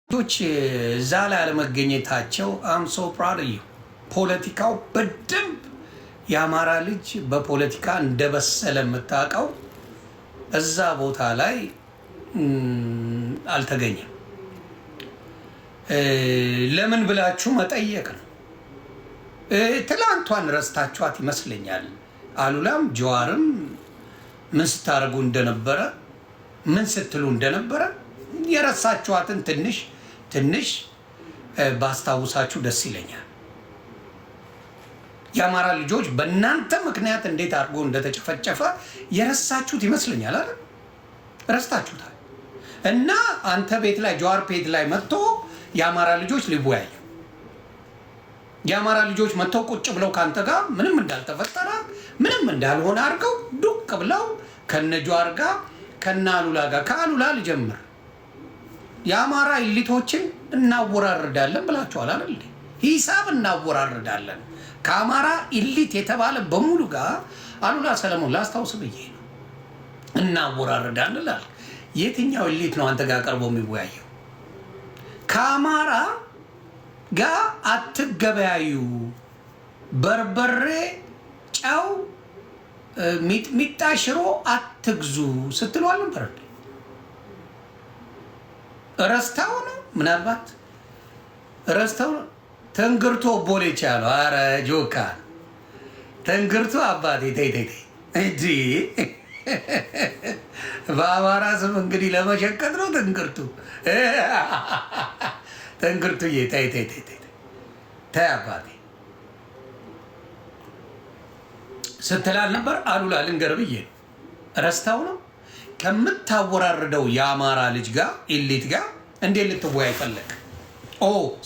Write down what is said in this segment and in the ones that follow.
ቶች እዛ ላይ አለመገኘታቸው አም ሶ ፕራውድ ዩ። ፖለቲካው በደንብ የአማራ ልጅ በፖለቲካ እንደበሰለ የምታውቀው እዛ ቦታ ላይ አልተገኘም። ለምን ብላችሁ መጠየቅ ነው። ትላንቷን ረስታችኋት ይመስለኛል። አሉላም ጀዋርም ምን ስታደርጉ እንደነበረ ምን ስትሉ እንደነበረ የረሳችኋትን ትንሽ ባስታውሳችሁ ደስ ይለኛል። የአማራ ልጆች በእናንተ ምክንያት እንዴት አድርጎ እንደተጨፈጨፈ የረሳችሁት ይመስለኛል አይደል? ረስታችሁታል። እና አንተ ቤት ላይ ጀዋር ቤት ላይ መጥቶ የአማራ ልጆች ሊወያዩ የአማራ ልጆች መጥተው ቁጭ ብለው ካንተ ጋር ምንም እንዳልተፈጠረ ምንም እንዳልሆነ አድርገው ዱቅ ብለው ከነ ጀዋር ጋር ከነ አሉላ ጋር ከአሉላ ልጀምር የአማራ ኢሊቶችን እናወራርዳለን ብላችኋል አይደል? ሂሳብ እናወራርዳለን ከአማራ ኢሊት የተባለ በሙሉ ጋር አሉላ ሰለሞን ላስታውስ ብዬ ነው። እናወራርዳለን ላል የትኛው ኢሊት ነው አንተ ጋር ቀርቦ የሚወያየው? ከአማራ ጋር አትገበያዩ፣ በርበሬ፣ ጨው፣ ሚጥሚጣ፣ ሽሮ አትግዙ ስትሉ አልነበረ? ረስታው ነው ምናልባት ረስታው ነው። ተንግርቶ ቦሌች ያለው አረ ጆካ ተንግርቶ አባቴ ተይ እንጂ በአማራ ስም እንግዲህ ለመሸቀጥ ነው ተንግርቱዬ ተይ አባቴ ስትላል ነበር። አሉላ ልንገር ብዬ ነው። ረስታው ነው። ከምታወራርደው የአማራ ልጅ ጋር ኢሊት ጋር እንዴት ልትወያይ ፈለግ?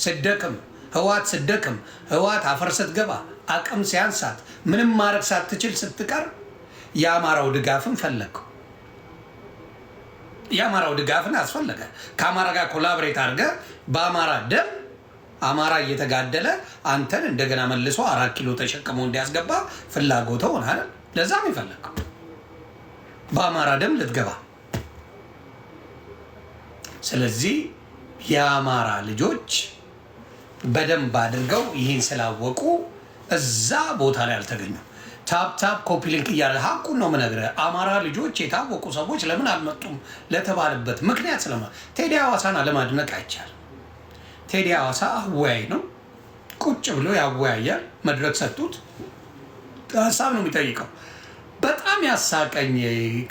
ስደክም ህዋት ስደክም ህዋት አፈር ስትገባ አቅም ሲያንሳት ምንም ማድረግ ሳትችል ስትቀር የአማራው ድጋፍን ፈለግከው። የአማራው ድጋፍን አስፈለገ። ከአማራ ጋር ኮላብሬት አድርገ በአማራ ደም አማራ እየተጋደለ አንተን እንደገና መልሶ 4 ኪሎ ተሸክሞ እንዲያስገባ ፍላጎት ሆነ። ለዛም ይፈለግከው በአማራ ደም ልትገባ። ስለዚህ የአማራ ልጆች በደንብ አድርገው ይህን ስላወቁ እዛ ቦታ ላይ አልተገኙም። ታፕ ኮፒ ሊንክ እያለ ሀቁን ነው የምነግርህ። አማራ ልጆች የታወቁ ሰዎች ለምን አልመጡም ለተባለበት ምክንያት ስለማ ቴዲ ሐዋሳን አለማድነቅ አይቻልም። ቴዲ ሐዋሳ አወያይ ነው። ቁጭ ብሎ ያወያያል። መድረክ ሰጡት። ሀሳብ ነው የሚጠይቀው። በጣም ያሳቀኝ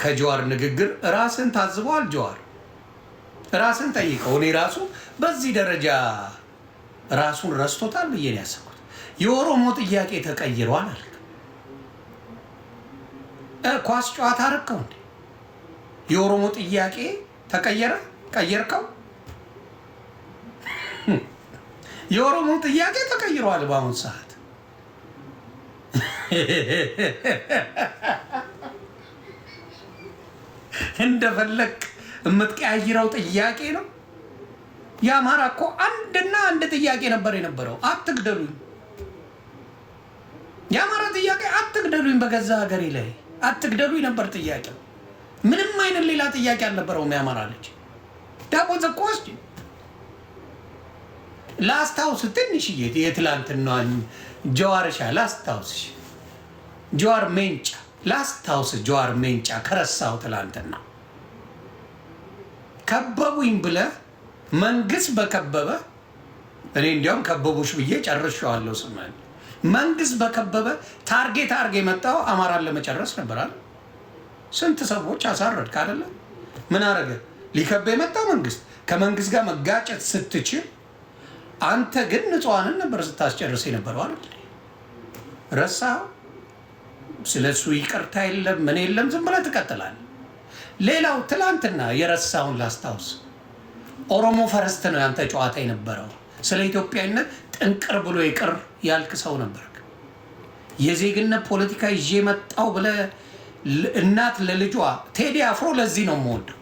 ከጀዋር ንግግር ራስን ታዝበዋል። ጀዋር ራስን ጠይቀው። እኔ ራሱ በዚህ ደረጃ ራሱን ረስቶታል ብዬ ነው ያሰብኩት። የኦሮሞ ጥያቄ ተቀይሯል አለ። ኳስ ጨዋታ አረከው እንዴ? የኦሮሞ ጥያቄ ተቀየረ? ቀየርከው? የኦሮሞ ጥያቄ ተቀይሯል በአሁኑ ሰዓት። እንደፈለክ የምትቀያይረው ጥያቄ ነው። የአማራ እኮ አንድና አንድ ጥያቄ ነበር የነበረው፣ አትግደሉኝ። የአማራ ጥያቄ አትግደሉኝ፣ በገዛ ሀገሬ ላይ አትግደሉኝ ነበር ጥያቄው። ምንም አይነት ሌላ ጥያቄ አልነበረውም። የአማራ ልጅ ዳቦ ዘቆስ ላስታውስ ትንሽዬ የትላንትናዋን ጀዋርሻ ላስታውስሽ። ጀዋር ሜንጫ ላስታውስ። ጀዋር ሜንጫ ከረሳው ትላንትና ከበቡኝ ብለህ መንግስት በከበበ እኔ እንዲያውም ከበቡሽ ብዬ ጨርሼዋለሁ። ስማኝ መንግስት በከበበ ታርጌት አድርገህ የመጣው አማራን ለመጨረስ ነበር አይደል? ስንት ሰዎች አሳረድክ አይደለ? ምን አደረገ? ሊከበ የመጣው መንግስት። ከመንግስት ጋር መጋጨት ስትችል አንተ ግን ንጹሃንን ነበር ስታስጨርስ የነበረው አይደል? ረሳኸው? ስለሱ ይቅርታ የለም ምን የለም፣ ዝም ብለህ ትቀጥላለህ። ሌላው ትላንትና የረሳውን ላስታውስ። ኦሮሞ ፈረስት ነው ያንተ ጨዋታ የነበረው። ስለ ኢትዮጵያዊነት ጥንቅር ብሎ ይቅር ያልክ ሰው ነበር። የዜግነት ፖለቲካ ይዤ መጣው ብለህ እናት ለልጇ ቴዲ አፍሮ ለዚህ ነው የምወደው።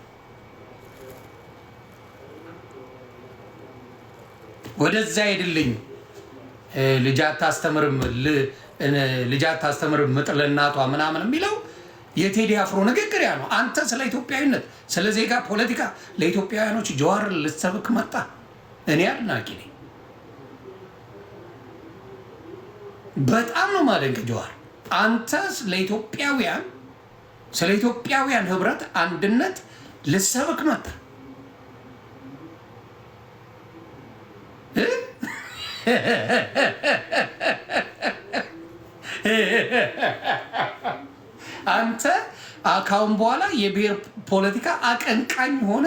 ወደዛ ሄድልኝ ልጅ አታስተምርም ምጥ ለእናቷ ምናምን የሚለው የቴዲ አፍሮ ንግግር ያ ነው። አንተ ስለ ኢትዮጵያዊነት ስለ ዜጋ ፖለቲካ ለኢትዮጵያውያኖች ጀዋር ልትሰብክ መጣ። እኔ አድናቂ ነኝ። በጣም ነው ማደንቅ ጀዋር። አንተ ስለ ኢትዮጵያውያን ህብረት አንድነት ልሰብክ መጣ። አንተ ካሁን በኋላ የብሔር ፖለቲካ አቀንቃኝ ሆነ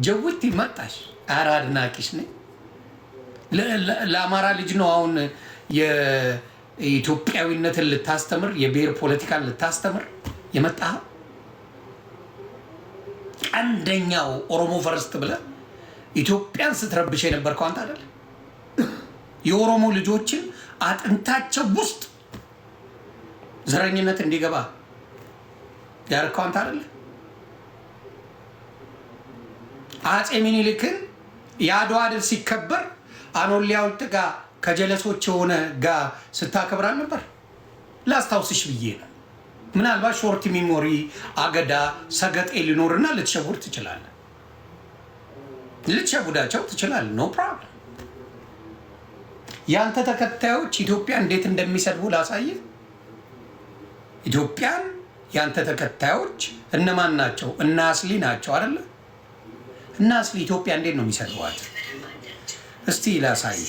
ጀውቲ መጣሽ። ኧረ አድናቂሽ ነኝ። ለአማራ ልጅ ነው አሁን የኢትዮጵያዊነትን ልታስተምር የብሔር ፖለቲካን ልታስተምር የመጣ አንደኛው ኦሮሞ ፈርስት ብለህ ኢትዮጵያን ስትረብሽ የነበርከው አንተ አይደል? የኦሮሞ ልጆችን አጥንታቸው ውስጥ ዘረኝነት እንዲገባ ያደረከው አንተ አይደል? አፄ ምኒልክን የአድዋ ድል ሲከበር አኖሌ ሐውልት ጋር ከጀለሶች የሆነ ጋር ስታከብራል ነበር። ላስታውስሽ ብዬ ነው። ምናልባት ሾርት ሚሞሪ አገዳ ሰገጤ ሊኖርና ልትሸውድ ትችላለህ። ልትሸውዳቸው ትችላለህ። ኖ ፕሮብለም። ያንተ ተከታዮች ኢትዮጵያ እንዴት እንደሚሰድቡ ላሳየ። ኢትዮጵያን ያንተ ተከታዮች እነማን ናቸው? እነ አስሊ ናቸው አይደለ? እነ አስሊ ኢትዮጵያ እንዴት ነው የሚሰድቧት? እስቲ ላሳየ።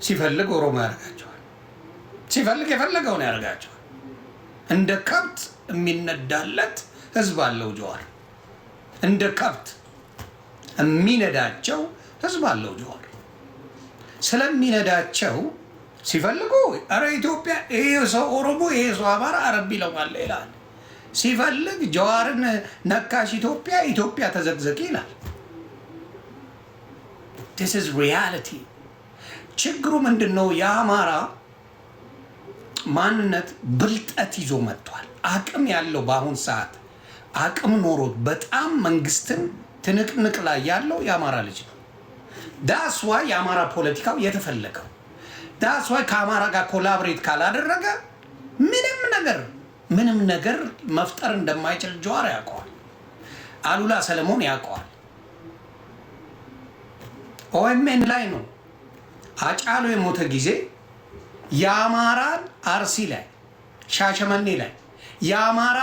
ሲፈልግ ኦሮሞ ያደርጋቸዋል፣ ሲፈልግ የፈለገውን ያደርጋቸዋል። እንደ ከብት የሚነዳለት ህዝብ አለው ጀዋር። እንደ ከብት የሚነዳቸው ህዝብ አለው ጀዋር። ስለሚነዳቸው ሲፈልጉ ኧረ ኢትዮጵያ ይሄ ሰው ኦሮሞ ይሄ ሰው አማራ አረብ ይለዋል ይላል። ሲፈልግ ጀዋርን ነካሽ ኢትዮጵያ ተዘግዘቂ ይላል። this is reality። ችግሩ ምንድን ነው? የአማራ ማንነት ብልጠት ይዞ መጥቷል። አቅም ያለው በአሁን ሰዓት አቅም ኖሮት በጣም መንግስትን ትንቅንቅ ላይ ያለው የአማራ ልጅ ነው። ዳስ ዋይ የአማራ ፖለቲካው የተፈለገው ዳስ ዋይ ከአማራ ጋር ኮላብሬት ካላደረገ ምንም ነገር መፍጠር እንደማይችል ጀዋር ያውቀዋል። አሉላ ሰለሞን ያውቀዋል። ኦኤምኤን ላይ ነው አጫሉ የሞተ ጊዜ የአማራን አርሲ ላይ ሻሸመኔ ላይ የአማራ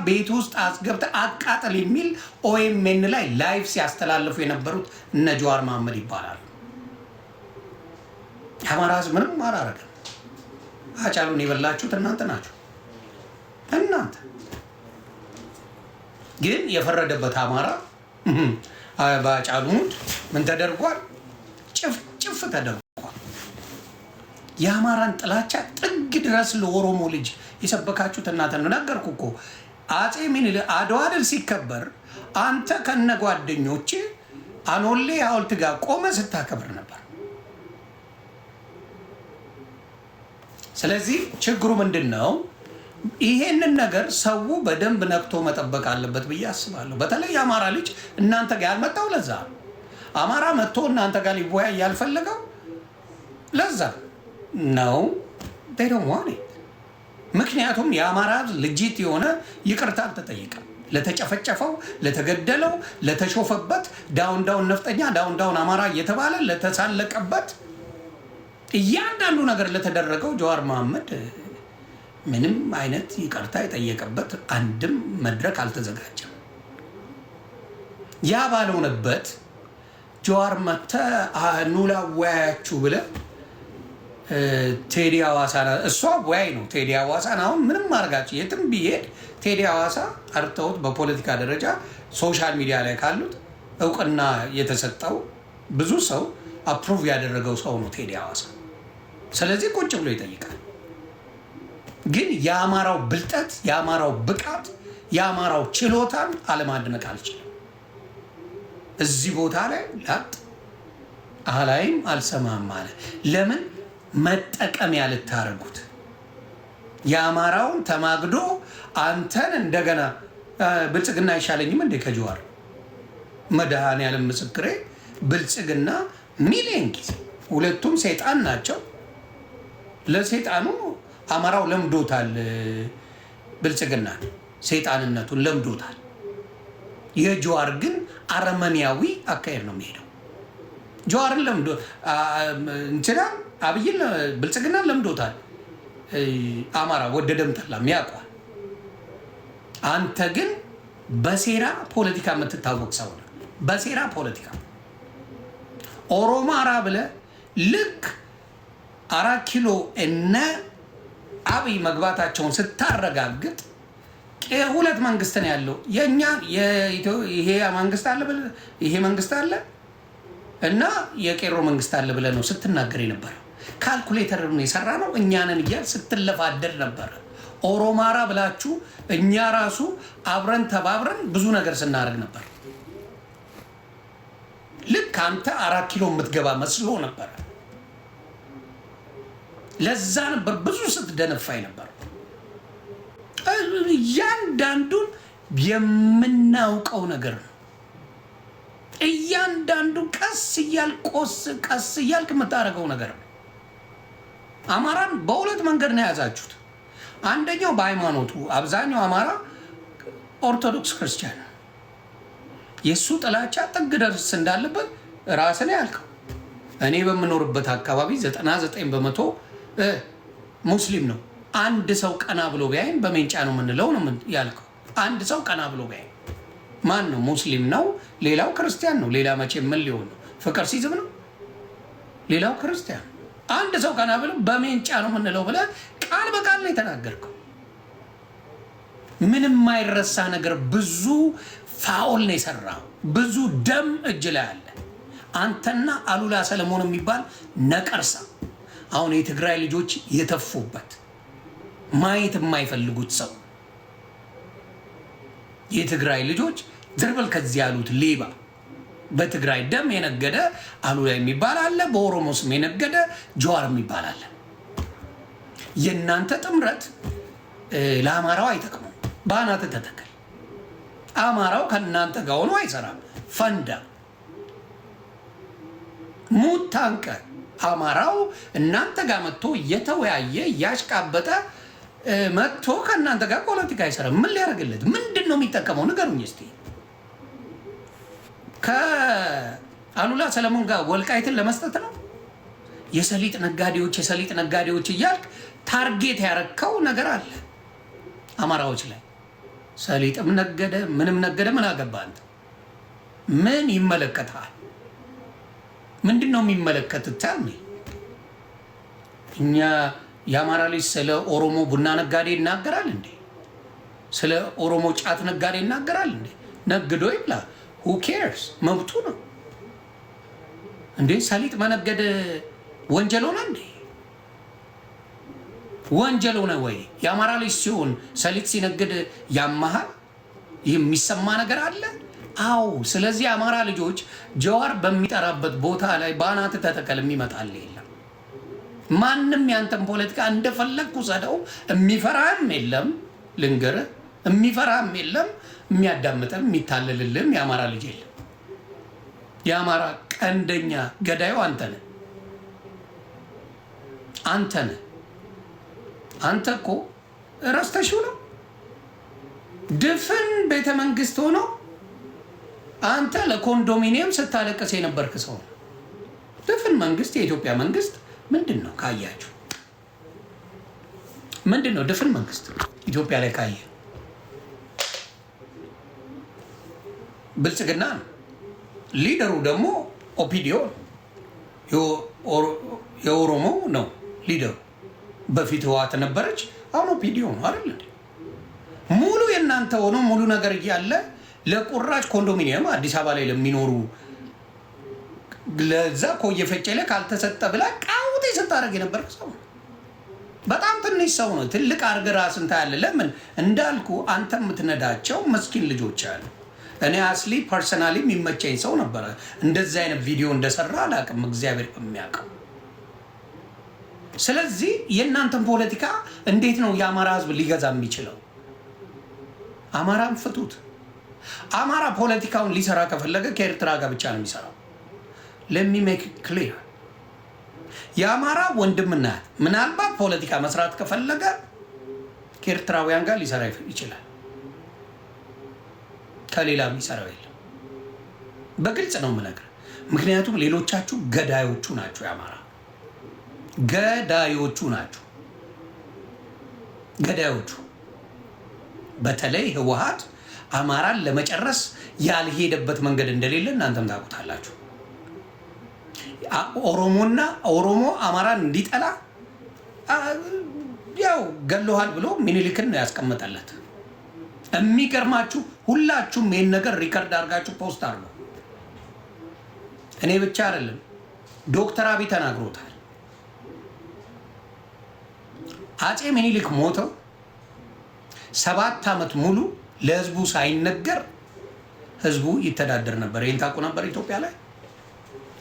ቤት ውስጥ አስገብተህ አቃጠል የሚል ኦኤምኤን ላይ ላይቭ ሲያስተላልፉ የነበሩት እነ ጀዋር መሐመድ ይባላሉ። የአማራ ህዝብ ምንም አላረገም። አጫሉን የበላችሁት እናንተ ናችሁ። እናንተ ግን የፈረደበት አማራ በአጫሉ ሙድ ምን ተደርጓል? ጭፍ ተደርጓል። የአማራን ጥላቻ ጥግ ድረስ ለኦሮሞ ልጅ የሰበካችሁት እናንተ ነው። ነገርኩ እኮ አፄ ምኒልክ አድዋ ድል ሲከበር አንተ ከነ ጓደኞች አኖሌ ሐውልት ጋር ቆመ ስታከብር ነበር። ስለዚህ ችግሩ ምንድን ነው? ይሄንን ነገር ሰው በደንብ ነቅቶ መጠበቅ አለበት ብዬ አስባለሁ። በተለይ የአማራ ልጅ እናንተ ጋር ያልመጣው ለዛ ነው። አማራ መጥቶ እናንተ ጋር ሊወያይ ያልፈለገው ለዛ ነው። ምክንያቱም የአማራ ልጅት የሆነ ይቅርታ አልተጠየቀም። ለተጨፈጨፈው፣ ለተገደለው፣ ለተሾፈበት ዳውን ነፍጠኛ ዳውን አማራ እየተባለ ለተሳለቀበት እያንዳንዱ ነገር ለተደረገው ጀዋር መሐመድ ምንም አይነት ይቅርታ የጠየቀበት አንድም መድረክ አልተዘጋጀም። ያ ባልሆነበት ጀዋር መጥተህ ኑ ላወያያችሁ ብለህ ቴዲ ሐዋሳን እሷ ወያይ ነው። ቴዲ ሐዋሳን አሁን ምንም አድርጋችሁ የትም ቢሄድ ቴዲ ሐዋሳ ጠርተውት በፖለቲካ ደረጃ ሶሻል ሚዲያ ላይ ካሉት እውቅና የተሰጠው ብዙ ሰው አፕሩቭ ያደረገው ሰው ነው ቴዲ ሐዋሳ። ስለዚህ ቁጭ ብሎ ይጠይቃል። ግን የአማራው ብልጠት፣ የአማራው ብቃት፣ የአማራው ችሎታን አለማድነቅ አልችልም። እዚህ ቦታ ላይ ላጥ አላይም አልሰማም አለ። ለምን መጠቀሚያ ልታረጉት? የአማራውን ተማግዶ አንተን እንደገና ብልጽግና አይሻለኝም እንዴ ከጀዋር? መድኃኔዓለም ምስክሬ፣ ብልጽግና ሚሊዮን ጊዜ ሁለቱም ሰይጣን ናቸው። ለሰይጣኑ አማራው ለምዶታል፣ ብልጽግና ሰይጣንነቱን ለምዶታል። የጀዋር ግን አረመኔያዊ አካሄድ ነው የሚሄደው። ጀዋርን ለምዶ እንትና አብይን ብልጽግናን ለምዶታል። አማራ ወደደም ጠላም ያውቀዋል። አንተ ግን በሴራ ፖለቲካ የምትታወቅ ሰው ነው። በሴራ ፖለቲካ ኦሮማራ ብለህ ልክ 4 ኪሎ እነ አብይ መግባታቸውን ስታረጋግጥ ሁለት መንግስት ነው ያለው። የኛ ይሄ መንግስት አለ ብለህ ይሄ መንግስት አለ እና የቄሮ መንግስት አለ ብለህ ነው ስትናገር የነበረው። ካልኩሌተር ነው የሰራ ነው እኛንን እያል ስትለፋደር ነበረ። ኦሮማራ ብላችሁ እኛ ራሱ አብረን ተባብረን ብዙ ነገር ስናደርግ ነበር። ልክ አንተ 4 ኪሎ የምትገባ መስሎ ነበር። ለዛ ነበር ብዙ ስትደነፋይ ነበር። እያንዳንዱን የምናውቀው ነገር ነው። እያንዳንዱ ቀስ እያልክ የምታደርገው ነገር ነው። አማራን በሁለት መንገድ ነው የያዛችሁት። አንደኛው በሃይማኖቱ አብዛኛው አማራ ኦርቶዶክስ ክርስቲያን ነው። የእሱ ጥላቻ ጥግ ደርስ እንዳለበት ራስን ያልከው። እኔ በምኖርበት አካባቢ 99% ሙስሊም ነው። አንድ ሰው ቀና ብሎ ቢያይን በሜንጫ ነው የምንለው ነው ያልከው። አንድ ሰው ቀና ብሎ ቢያይን ማን ነው? ሙስሊም ነው፣ ሌላው ክርስቲያን ነው። ሌላ መቼ ምን ሊሆን ነው? ፍቅር ሲዝም ነው፣ ሌላው ክርስቲያን። አንድ ሰው ቀና ብሎ በሜንጫ ነው የምንለው ብለህ ቃል በቃል ነው የተናገርከው። ምንም የማይረሳ ነገር፣ ብዙ ፋውል ነው የሰራው። ብዙ ደም እጅ ላይ አለ። አንተና አሉላ ሰለሞን የሚባል ነቀርሳ አሁን የትግራይ ልጆች የተፉበት ማየት የማይፈልጉት ሰው የትግራይ ልጆች ዘርበል ከዚህ ያሉት ሌባ በትግራይ ደም የነገደ አሉላ የሚባል አለ። በኦሮሞ ስም የነገደ ጀዋር የሚባል አለ። የእናንተ ጥምረት ለአማራው አይጠቅሙም። በአናት ተተከል። አማራው ከእናንተ ጋር ሆኖ አይሰራም። ፈንዳ ሙት ታንቀ አማራው እናንተ ጋር መጥቶ እየተወያየ እያሽቃበጠ መጥቶ ከእናንተ ጋር ፖለቲካ አይሰራም። ምን ሊያደርግለት? ምንድን ነው የሚጠቀመው? ንገሩኝ እስቲ። ከአሉላ ሰለሞን ጋር ወልቃይትን ለመስጠት ነው? የሰሊጥ ነጋዴዎች እያልክ ታርጌት ያረከው ነገር አለ አማራዎች ላይ። ሰሊጥም ነገደ ምንም ነገደ ምን አገባህ አንተ? ምን ይመለከታል? ምንድን ነው የሚመለከትህ? ታኒ እኛ የአማራ ልጅ ስለ ኦሮሞ ቡና ነጋዴ ይናገራል እንዴ? ስለ ኦሮሞ ጫት ነጋዴ ይናገራል እንዴ? ነግዶ ይብላ። who cares? መብቱ ነው እንዴ? ሰሊጥ መነገድ ወንጀል ሆነ እንዴ? ወንጀል ሆነ ወይ? የአማራ ልጅ ሲሆን ሰሊጥ ሲነግድ ያማሃል? ይህ የሚሰማ ነገር አለ? አዎ። ስለዚህ የአማራ ልጆች ጀዋር በሚጠራበት ቦታ ላይ በአናት ተተከል የሚመጣል የለም። ማንም ያንተን ፖለቲካ እንደፈለግኩ ሰደው የሚፈራህም የለም። ልንገርህ፣ የሚፈራህም የለም። የሚያዳምጥም የሚታለልልም የአማራ ልጅ የለም። የአማራ ቀንደኛ ገዳዩ አንተ ነህ። አንተ እኮ ረስተሽው ነው። ድፍን ቤተ መንግስት ሆኖ አንተ ለኮንዶሚኒየም ስታለቅስ የነበርክ ሰው ነው። ድፍን መንግስት፣ የኢትዮጵያ መንግስት ምንድን ነው ካያችሁ? ምንድን ነው ድፍን መንግስት ኢትዮጵያ ላይ ካየ? ብልጽግና ነው። ሊደሩ ደግሞ ኦፒዲዮ የኦሮሞ ነው ሊደሩ። በፊት ህወሓት ነበረች፣ አሁን ኦፒዲዮ ነው አይደል? ሙሉ የእናንተ ሆኖ ሙሉ ነገር እያለ ለቁራጭ ኮንዶሚኒየም አዲስ አበባ ላይ ለሚኖሩ ለዛ ኮየ ፈጨለ ካልተሰጠ ብላ ቃውጤ ስታደርግ የነበርክ ሰው በጣም ትንሽ ሰው ነው። ትልቅ አድርገህ ራስን ታያለህ። ለምን እንዳልኩ አንተ የምትነዳቸው መስኪን ልጆች አሉ። እኔ አስሊ ፐርሰናሊ የሚመቸኝ ሰው ነበረ። እንደዚህ አይነት ቪዲዮ እንደሰራ አላውቅም፣ እግዚአብሔር በሚያውቀው። ስለዚህ የእናንተን ፖለቲካ እንዴት ነው የአማራ ህዝብ ሊገዛ የሚችለው? አማራን ፍቱት። አማራ ፖለቲካውን ሊሰራ ከፈለገ ከኤርትራ ጋር ብቻ ነው የሚሰራው። ለሚ ሜክ ክሊር የአማራ ወንድምና ምናልባት ፖለቲካ መስራት ከፈለገ ከኤርትራውያን ጋር ሊሰራ ይችላል። ከሌላ የሚሰራው የለም። በግልጽ ነው የምነግርህ። ምክንያቱም ሌሎቻችሁ ገዳዮቹ ናችሁ። የአማራ ገዳዮቹ ናችሁ። ገዳዮቹ በተለይ ህወሓት አማራን ለመጨረስ ያልሄደበት መንገድ እንደሌለ እናንተም ታውቁታላችሁ። ኦሮሞ አማራን እንዲጠላ ያው ገለዋል ብሎ ሚኒሊክን ነው ያስቀመጠለት። የሚገርማችሁ ሁላችሁም ይህን ነገር ሪከርድ አድርጋችሁ ፖስት አድርጉ። እኔ ብቻ አይደለም፣ ዶክተር አብይ ተናግሮታል። አፄ ሚኒሊክ ሞተው 7 ዓመት ሙሉ ለህዝቡ ሳይነገር ህዝቡ ይተዳደር ነበር። ይህን ታውቁ ነበር? ኢትዮጵያ ላይ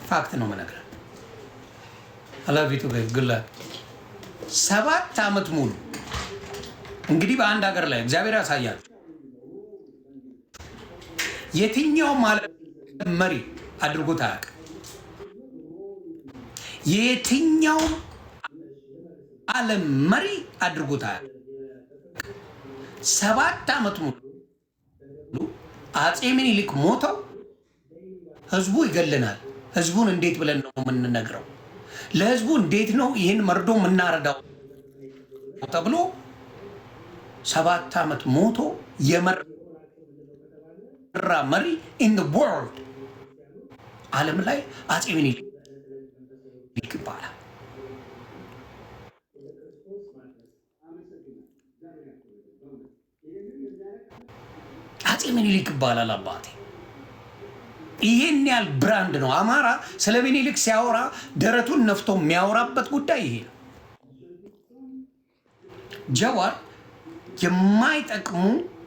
ፋክት ነው የምነግርህ። አላቪቱ ግላ 7 ዓመት ሙሉ እንግዲህ በአንድ ሀገር ላይ እግዚአብሔር ያሳያል። የትኛውም ዓለም መሪ አድርጎት አያውቅም። የትኛውም ዓለም መሪ አድርጎት አያውቅም። 7 ዓመት ሙሉ አፄ ምኒልክ ሞተው ህዝቡ ይገለናል። ህዝቡን እንዴት ብለን ነው የምንነግረው? ለህዝቡ እንዴት ነው ይህን መርዶ የምናረዳው ተብሎ 7 ዓመት ሞቶ የመራ መሪ ኢን ዘ ወርልድ ዓለም ላይ አፄ ምኒልክ ይባላል። አፄ ምኒልክ ይባላል አባቴ። ይሄን ያህል ብራንድ ነው። አማራ ስለ ምኒልክ ሲያወራ ደረቱን ነፍቶ የሚያወራበት ጉዳይ ይሄ ነው። ጀዋር የማይጠቅሙ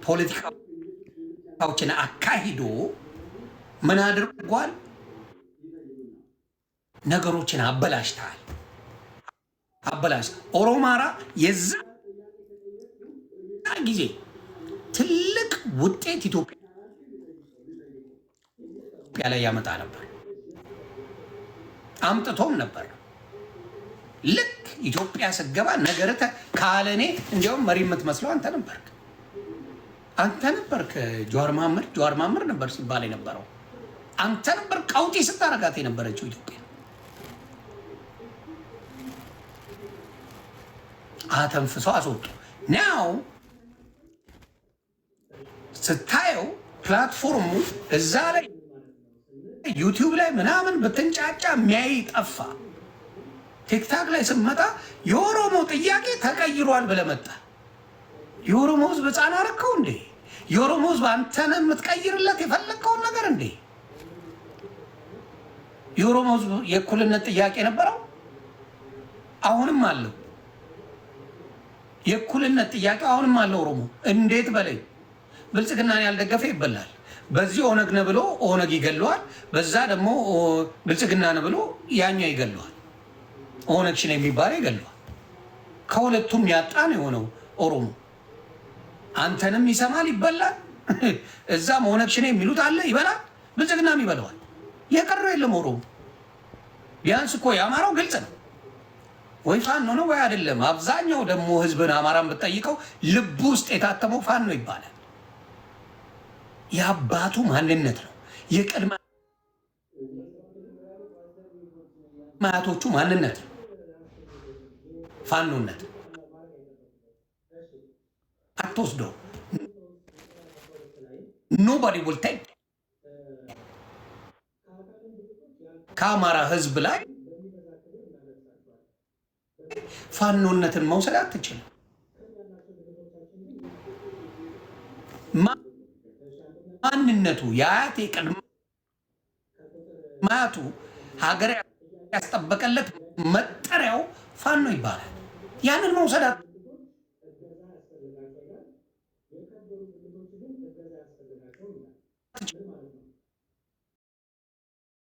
ፖለቲካዎችን አካሂዶ ምን አድርጓል? ነገሮችን አበላሽተዋል። ኦሮማራ የዛ ጊዜ ትልቅ ውጤት ኢትዮጵያ ላይ ያመጣ ነበር፣ አምጥቶም ነበር። ልክ ኢትዮጵያ ስገባ ነገርተ ካለኔ እንዲያውም መሪ የምትመስለው አንተ ነበርክ። ጀዋር መሐመድ ነበር ሲባል የነበረው አንተ ነበር። ቀውጢ ስታረጋት የነበረችው ኢትዮጵያ አተንፍሰው አስወጡ። ናው ስታየው ፕላትፎርሙ እዛ ላይ ዩቲዩብ ላይ ምናምን በተንጫጫ የሚያይ ጠፋ። ቲክታክ ላይ ስመጣ የኦሮሞ ጥያቄ ተቀይሯል ብለህ መጣ። የኦሮሞ ህዝብ ህፃን አረከው እንዴ? የኦሮሞ ህዝብ አንተን የምትቀይርለት የፈለግከውን ነገር እንዴ? የኦሮሞ ህዝብ የእኩልነት ጥያቄ ነበረው፣ አሁንም አለው። የእኩልነት ጥያቄ አሁንም አለው ኦሮሞ። እንዴት በለኝ። ብልጽግናን ያልደገፈ ይበላል። በዚህ ኦነግ ነው ብሎ ኦነግ ይገለዋል፣ በዛ ደግሞ ብልጽግና ነው ብሎ ያኛው ይገለዋል። ኦነግ ሽኔ የሚባል ይገለዋል። ከሁለቱም ያጣ ነው የሆነው ኦሮሞ። አንተንም ይሰማል ይበላል። እዛም ኦነግ ሽኔ የሚሉት አለ ይበላል፣ ብልጽግናም ይበለዋል። የቀረው የለም ኦሮሞ። ቢያንስ እኮ የአማራው ግልጽ ነው፣ ወይ ፋኖ ነው ወይ አይደለም። አብዛኛው ደግሞ ህዝብን አማራን ብትጠይቀው ልብ ውስጥ የታተመው ፋኖ ይባላል። የአባቱ ማንነት ነው፣ የቅድመ አያቶቹ ማንነት ነው ፋኖነት። አትወስደው። ኖባዲ ዊል ቴክ ከአማራ ህዝብ ላይ ፋኖነትን መውሰድ አትችልም። ማንነቱ የአያቴ ቅድመ አያቱ ሀገር ያስጠበቀለት መጠሪያው ፋኖ ይባላል። ያንን መውሰድ የከበሩ ብልቶች ግን እገዛ ያስፈልጋቸው ይላል።